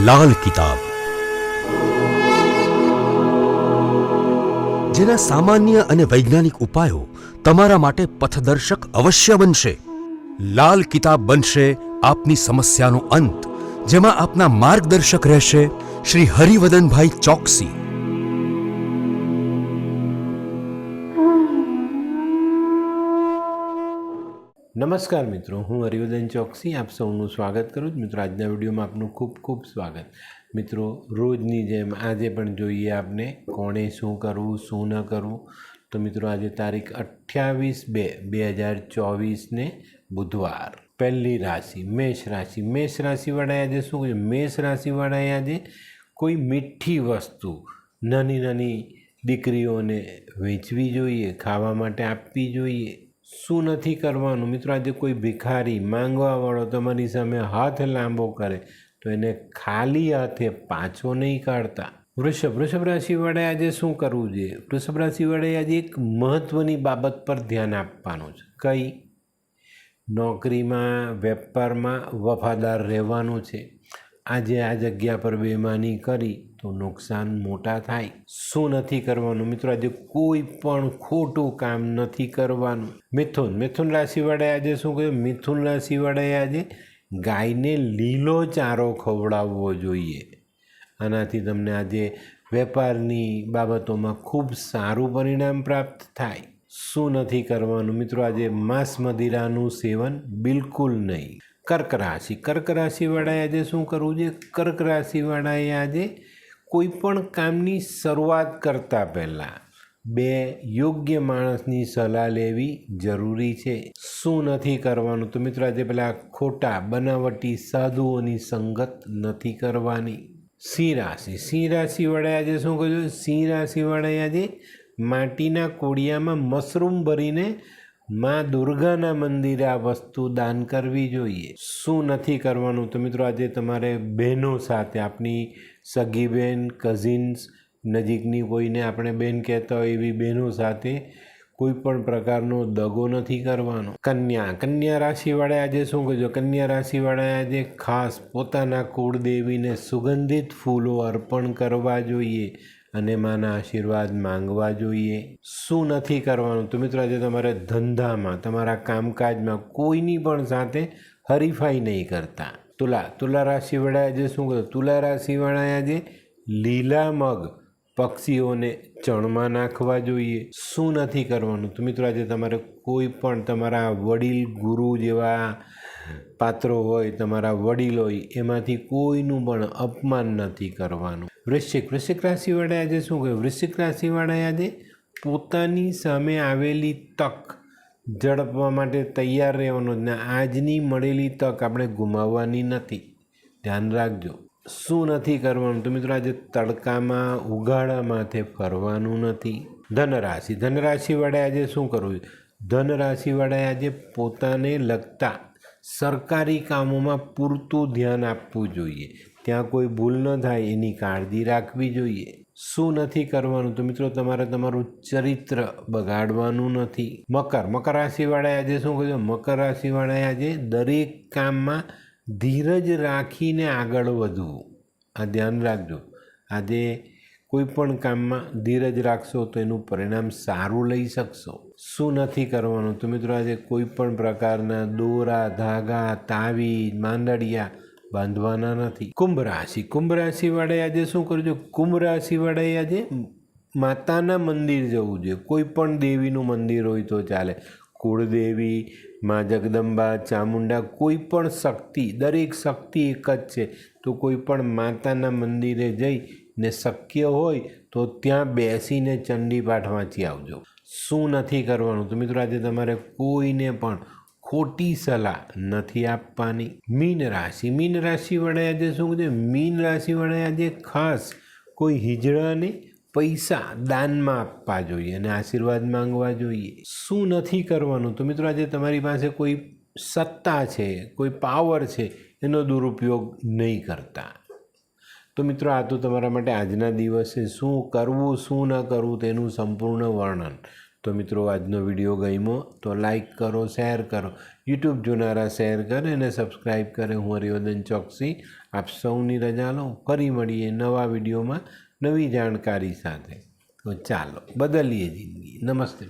લાલ કિતાબ, જેના સામાન્ય અને વૈજ્ઞાનિક ઉપાયો તમારા માટે પથદર્શક અવશ્ય બનશે. લાલ કિતાબ બનશે આપની સમસ્યાનો અંત, જેમાં આપના માર્ગદર્શક રહેશે શ્રી હરિવદનભાઈ ચોકસી. નમસ્કાર મિત્રો, હું હરિવદન ચોકસી આપ સૌનું સ્વાગત કરું છું. મિત્રો, આજના વિડીયોમાં આપનું ખૂબ ખૂબ સ્વાગત. મિત્રો, રોજની જેમ આજે પણ જોઈએ આપને કોણે શું કરવું શું ન કરવું. તો મિત્રો, આજે તારીખ 28/2/2024 બુધવાર. પહેલી રાશિ મેષ રાશિ. મેષ રાશિવાળાએ આજે શું કહ્યું? મેષ રાશિવાળાએ આજે કોઈ મીઠી વસ્તુ નાની નાની દીકરીઓને વેચવી જોઈએ, ખાવા માટે આપવી જોઈએ. શું નથી કરવાનું મિત્રો? આજે કોઈ ભિખારી માંગવાવાળો તમારી સામે હાથ લાંબો કરે તો એને ખાલી હાથે પાછો નહીં કાઢતા. વૃષભ રાશિવાળાએ આજે શું કરવું જોઈએ? વૃષભ રાશિવાળાએ આજે એક મહત્ત્વની બાબત પર ધ્યાન આપવાનું છે. કઈ? નોકરીમાં વેપારમાં વફાદાર રહેવાનું છે. આજે આ જગ્યા પર બેમાની કરી તો નુકસાન મોટા થાય. શું નથી કરવાનું મિત્રો? આજે કોઈ પણ ખોટું કામ નથી કરવાનું. મિથુન રાશિવાળાએ આજે શું કહ્યું? મિથુન રાશિવાળાએ આજે ગાયને લીલો ચારો ખવડાવવો જોઈએ. આનાથી તમને આજે વેપારની બાબતોમાં ખૂબ સારું પરિણામ પ્રાપ્ત થાય. શું નથી કરવાનું મિત્રો? આજે માંસ મદિરાનું સેવન બિલકુલ નહીં. કર્ક રાશિવાળાએ આજે શું કરવું જોઈએ? કર્ક રાશિવાળાએ આજે કોઈ પણ કામની શરૂઆત કરતાં પહેલાં બે યોગ્ય માણસની સલાહ લેવી જરૂરી છે. શું નથી કરવાનું? તો મિત્રો, આજે પેલા ખોટા બનાવટી સાધુઓની સંગત નથી કરવાની. સિંહ રાશિવાળાએ આજે શું કર્યું? સિંહ રાશિવાળાએ આજે માટીના કોડિયામાં મશરૂમ ભરીને માં દુર્ગાના મંદિરે આ વસ્તુ દાન કરવી જોઈએ. શું નથી કરવાનું? તો મિત્રો, આજે તમારે બહેનો સાથે, આપની સગી બહેન, કઝિન્સ, નજીકની કોઈને આપણે બહેન કહેતા હોય એવી બહેનો સાથે કોઈ પણ પ્રકારનો દગો નથી કરવાનો. કન્યા રાશિવાળાએ આજે શું કરજો? કન્યા રાશિવાળાએ આજે ખાસ પોતાના કુળદેવીને સુગંધિત ફૂલો અર્પણ કરવા જોઈએ અને માના આશીર્વાદ માંગવા જોઈએ. શું નથી કરવાનું? તો મિત્રો, આજે તમારે ધંધામાં, તમારા કામકાજમાં કોઈની પણ સાથે હરીફાઈ નહીં કરતા. તુલા રાશિવાળાએ આજે શું કર્યું? તુલા રાશિવાળાએ આજે લીલા મગ પક્ષીઓને ચણમાં નાખવા જોઈએ. શું નથી કરવાનું? તો મિત્રો, આજે તમારે કોઈ પણ તમારા વડીલ, ગુરુ જેવા પાત્રો હોય, તમારા વડીલ હોય, એમાંથી કોઈનું પણ અપમાન નથી કરવાનું. વૃશ્ચિક રાશિવાળાએ આજે શું કહ્યું? વૃશ્ચિક રાશિવાળાએ આજે પોતાની સામે આવેલી તક ઝડપવા માટે તૈયાર રહેવાનું. ને આજની મળેલી તક આપણે ગુમાવવાની નથી, ધ્યાન રાખજો. શું નથી કરવાનું? તો મિત્રો, આજે તડકામાં ઉઘાડા માથે ફરવાનું નથી. ધનરાશિવાળાએ આજે શું કરવું? ધનરાશિવાળાએ આજે પોતાને લગતા સરકારી કામોમાં પૂરતું ધ્યાન આપવું જોઈએ. ત્યાં કોઈ ભૂલ ન થાય એની કાળજી રાખવી જોઈએ. શું નથી કરવાનું? તો મિત્રો, તમારે તમારું ચરિત્ર બગાડવાનું નથી. મકર રાશિવાળાએ આજે શું કર્યું? મકર રાશિવાળાએ આજે દરેક કામમાં ધીરજ રાખીને આગળ વધવું. આ ધ્યાન રાખજો. આજે કોઈ પણ કામમાં ધીરજ રાખશો તો એનું પરિણામ સારું લઈ શકશો. શું નથી કરવાનું? તો મિત્રો, આજે કોઈ પણ પ્રકારના દોરા, ધાગા, તાવીજ, માંદડિયા બાંધવાના નથી. કુંભ રાશિવાળાએ આજે શું કરજો? કુંભ રાશિવાળાએ આજે માતાના મંદિર જવું જોઈએ. કોઈ પણ દેવીનું મંદિર હોય તો ચાલે. કુળદેવી, મા જગદંબા, ચામુંડા, કોઈ પણ શક્તિ, દરેક શક્તિ એક જ છે. તો કોઈ પણ માતાના મંદિરે જઈને શક્ય હોય તો ત્યાં બેસીને ચંડી પાઠ વાંચી આવજો. શું નથી કરવાનું? તો મિત્રો, આજે તમારે કોઈને પણ ખોટી સલાહ નથી આપવાની. મીન રાશિવાળાએ આજે શું કીધું? મીન રાશિવાળાએ આજે ખાસ કોઈ હિજડાને પૈસા દાનમાં આપવા જોઈએ અને આશીર્વાદ માંગવા જોઈએ. શું નથી કરવાનું? તો મિત્રો, આજે તમારી પાસે કોઈ સત્તા છે, કોઈ પાવર છે, એનો દુરુપયોગ નહીં કરતા. તો મિત્રો, આ તો તમારા માટે આજના દિવસે શું કરવું શું ન કરવું તેનું સંપૂર્ણ વર્ણન. તો મિત્રો આજનો વિડીયો ગમ્યો તો લાઈક કરો, શેર કરો, યુટ્યુબ જોનારા શેર કરે અને સબસ્ક્રાઈબ કરે. હું હરિવર્ધન ચોકસી આપ સૌની રજા લઉં. ફરી મળીએ નવા વિડીયોમાં નવી જાણકારી સાથે. તો ચાલો બદલીએ જિંદગી. નમસ્તે.